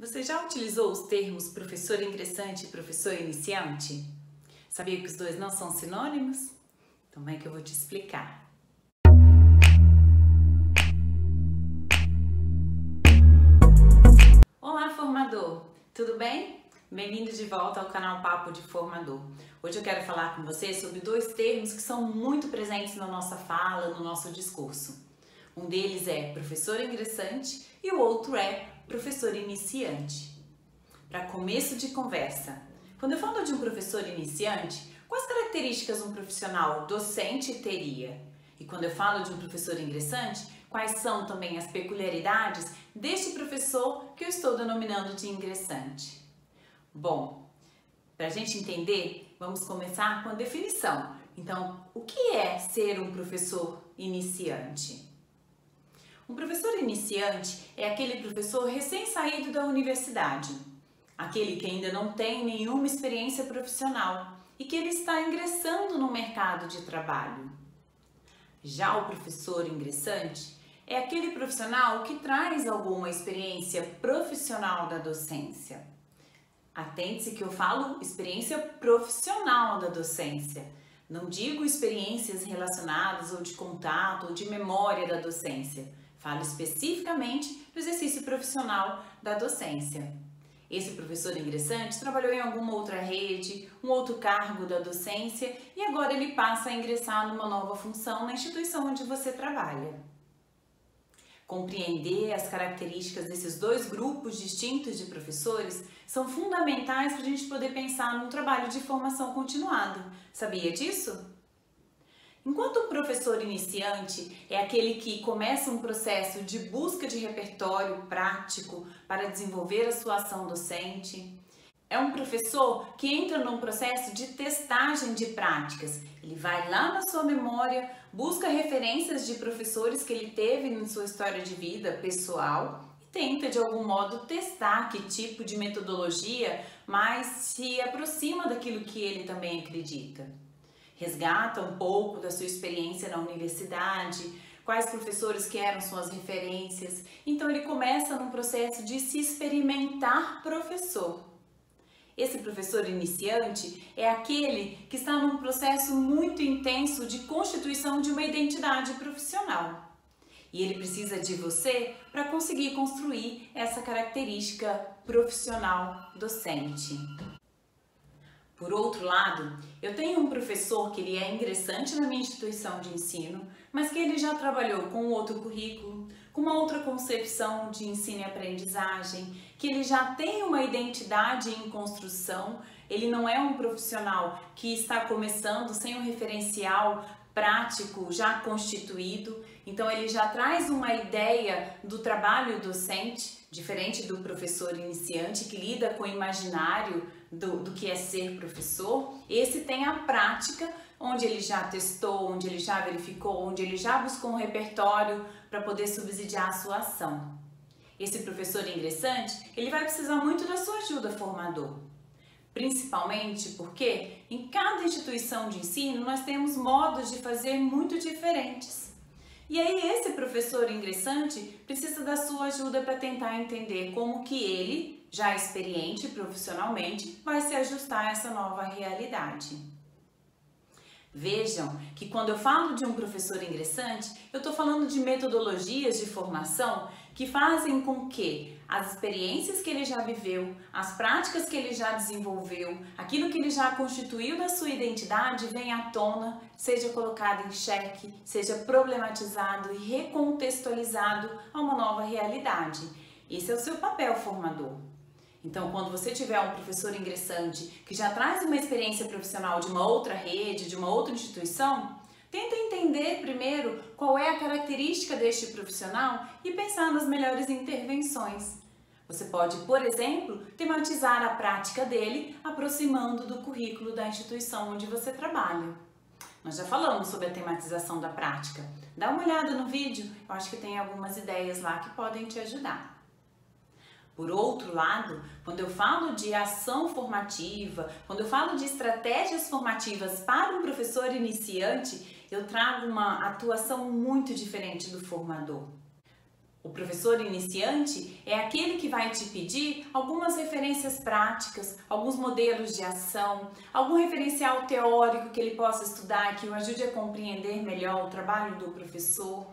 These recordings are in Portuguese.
Você já utilizou os termos professor ingressante e professor iniciante? Sabia que os dois não são sinônimos? Então vem que eu vou te explicar. Olá, formador! Tudo bem? Bem-vindo de volta ao canal Papo de Formador. Hoje eu quero falar com você sobre dois termos que são muito presentes na nossa fala, no nosso discurso. Um deles é professor ingressante e o outro é professor iniciante. Para começo de conversa, quando eu falo de um professor iniciante, quais características um profissional docente teria? E quando eu falo de um professor ingressante, quais são também as peculiaridades deste professor que eu estou denominando de ingressante? Bom, para a gente entender, vamos começar com a definição. Então, o que é ser um professor iniciante? Um professor iniciante é aquele professor recém-saído da universidade, aquele que ainda não tem nenhuma experiência profissional e que ele está ingressando no mercado de trabalho. Já o professor ingressante é aquele profissional que traz alguma experiência profissional da docência. Atente-se que eu falo experiência profissional da docência. Não digo experiências relacionadas ou de contato ou de memória da docência. Falo especificamente do exercício profissional da docência. Esse professor ingressante trabalhou em alguma outra rede, um outro cargo da docência e agora ele passa a ingressar numa nova função na instituição onde você trabalha. Compreender as características desses dois grupos distintos de professores são fundamentais para a gente poder pensar num trabalho de formação continuada. Sabia disso? Enquanto um professor iniciante é aquele que começa um processo de busca de repertório prático para desenvolver a sua ação docente, é um professor que entra num processo de testagem de práticas. Ele vai lá na sua memória, busca referências de professores que ele teve em sua história de vida pessoal e tenta de algum modo testar que tipo de metodologia mais se aproxima daquilo que ele também acredita. Resgata um pouco da sua experiência na universidade, quais professores que eram suas referências. Então ele começa num processo de se experimentar professor. Esse professor iniciante é aquele que está num processo muito intenso de constituição de uma identidade profissional. E ele precisa de você para conseguir construir essa característica profissional docente. Por outro lado, eu tenho um professor que ele é ingressante na minha instituição de ensino, mas que ele já trabalhou com outro currículo, com uma outra concepção de ensino e aprendizagem, que ele já tem uma identidade em construção, ele não é um profissional que está começando sem um referencial prático já constituído, então ele já traz uma ideia do trabalho docente, diferente do professor iniciante que lida com o imaginário do que é ser professor. Esse tem a prática, onde ele já testou, onde ele já verificou, onde ele já buscou um repertório para poder subsidiar a sua ação. Esse professor ingressante, ele vai precisar muito da sua ajuda, formador. Principalmente porque em cada instituição de ensino nós temos modos de fazer muito diferentes. E aí esse professor ingressante precisa da sua ajuda para tentar entender como que ele, já experiente profissionalmente, vai se ajustar a essa nova realidade. Vejam que quando eu falo de um professor ingressante, eu estou falando de metodologias de formação que fazem com que as experiências que ele já viveu, as práticas que ele já desenvolveu, aquilo que ele já constituiu da sua identidade venha à tona, seja colocado em xeque, seja problematizado e recontextualizado a uma nova realidade. Esse é o seu papel formador. Então, quando você tiver um professor ingressante que já traz uma experiência profissional de uma outra rede, de uma outra instituição, tenta entender primeiro qual é a característica deste profissional e pensar nas melhores intervenções. Você pode, por exemplo, tematizar a prática dele aproximando do currículo da instituição onde você trabalha. Nós já falamos sobre a tematização da prática. Dá uma olhada no vídeo, eu acho que tem algumas ideias lá que podem te ajudar. Por outro lado, quando eu falo de ação formativa, quando eu falo de estratégias formativas para um professor iniciante, eu trago uma atuação muito diferente do formador. O professor iniciante é aquele que vai te pedir algumas referências práticas, alguns modelos de ação, algum referencial teórico que ele possa estudar, que o ajude a compreender melhor o trabalho do professor.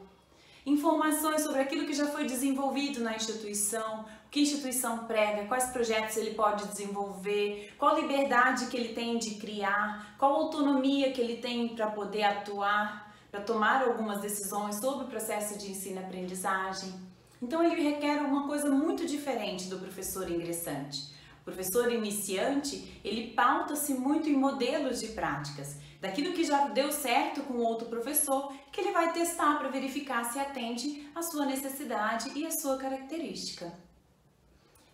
Informações sobre aquilo que já foi desenvolvido na instituição, o que a instituição prega, quais projetos ele pode desenvolver, qual liberdade que ele tem de criar, qual autonomia que ele tem para poder atuar, para tomar algumas decisões sobre o processo de ensino-aprendizagem. Então ele requer uma coisa muito diferente do professor ingressante. O professor iniciante, ele pauta-se muito em modelos de práticas, daquilo que já deu certo com outro professor, que ele vai testar para verificar se atende à sua necessidade e à sua característica.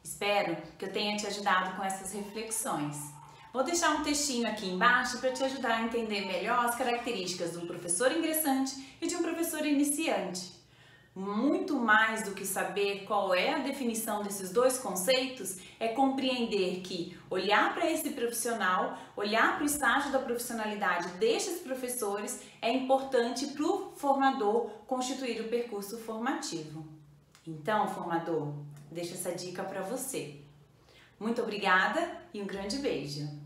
Espero que eu tenha te ajudado com essas reflexões. Vou deixar um textinho aqui embaixo para te ajudar a entender melhor as características de um professor ingressante e de um professor iniciante. Muito mais do que saber qual é a definição desses dois conceitos, é compreender que olhar para esse profissional, olhar para o estágio da profissionalidade destes professores é importante para o formador constituir o percurso formativo. Então, formador, deixo essa dica para você. Muito obrigada e um grande beijo!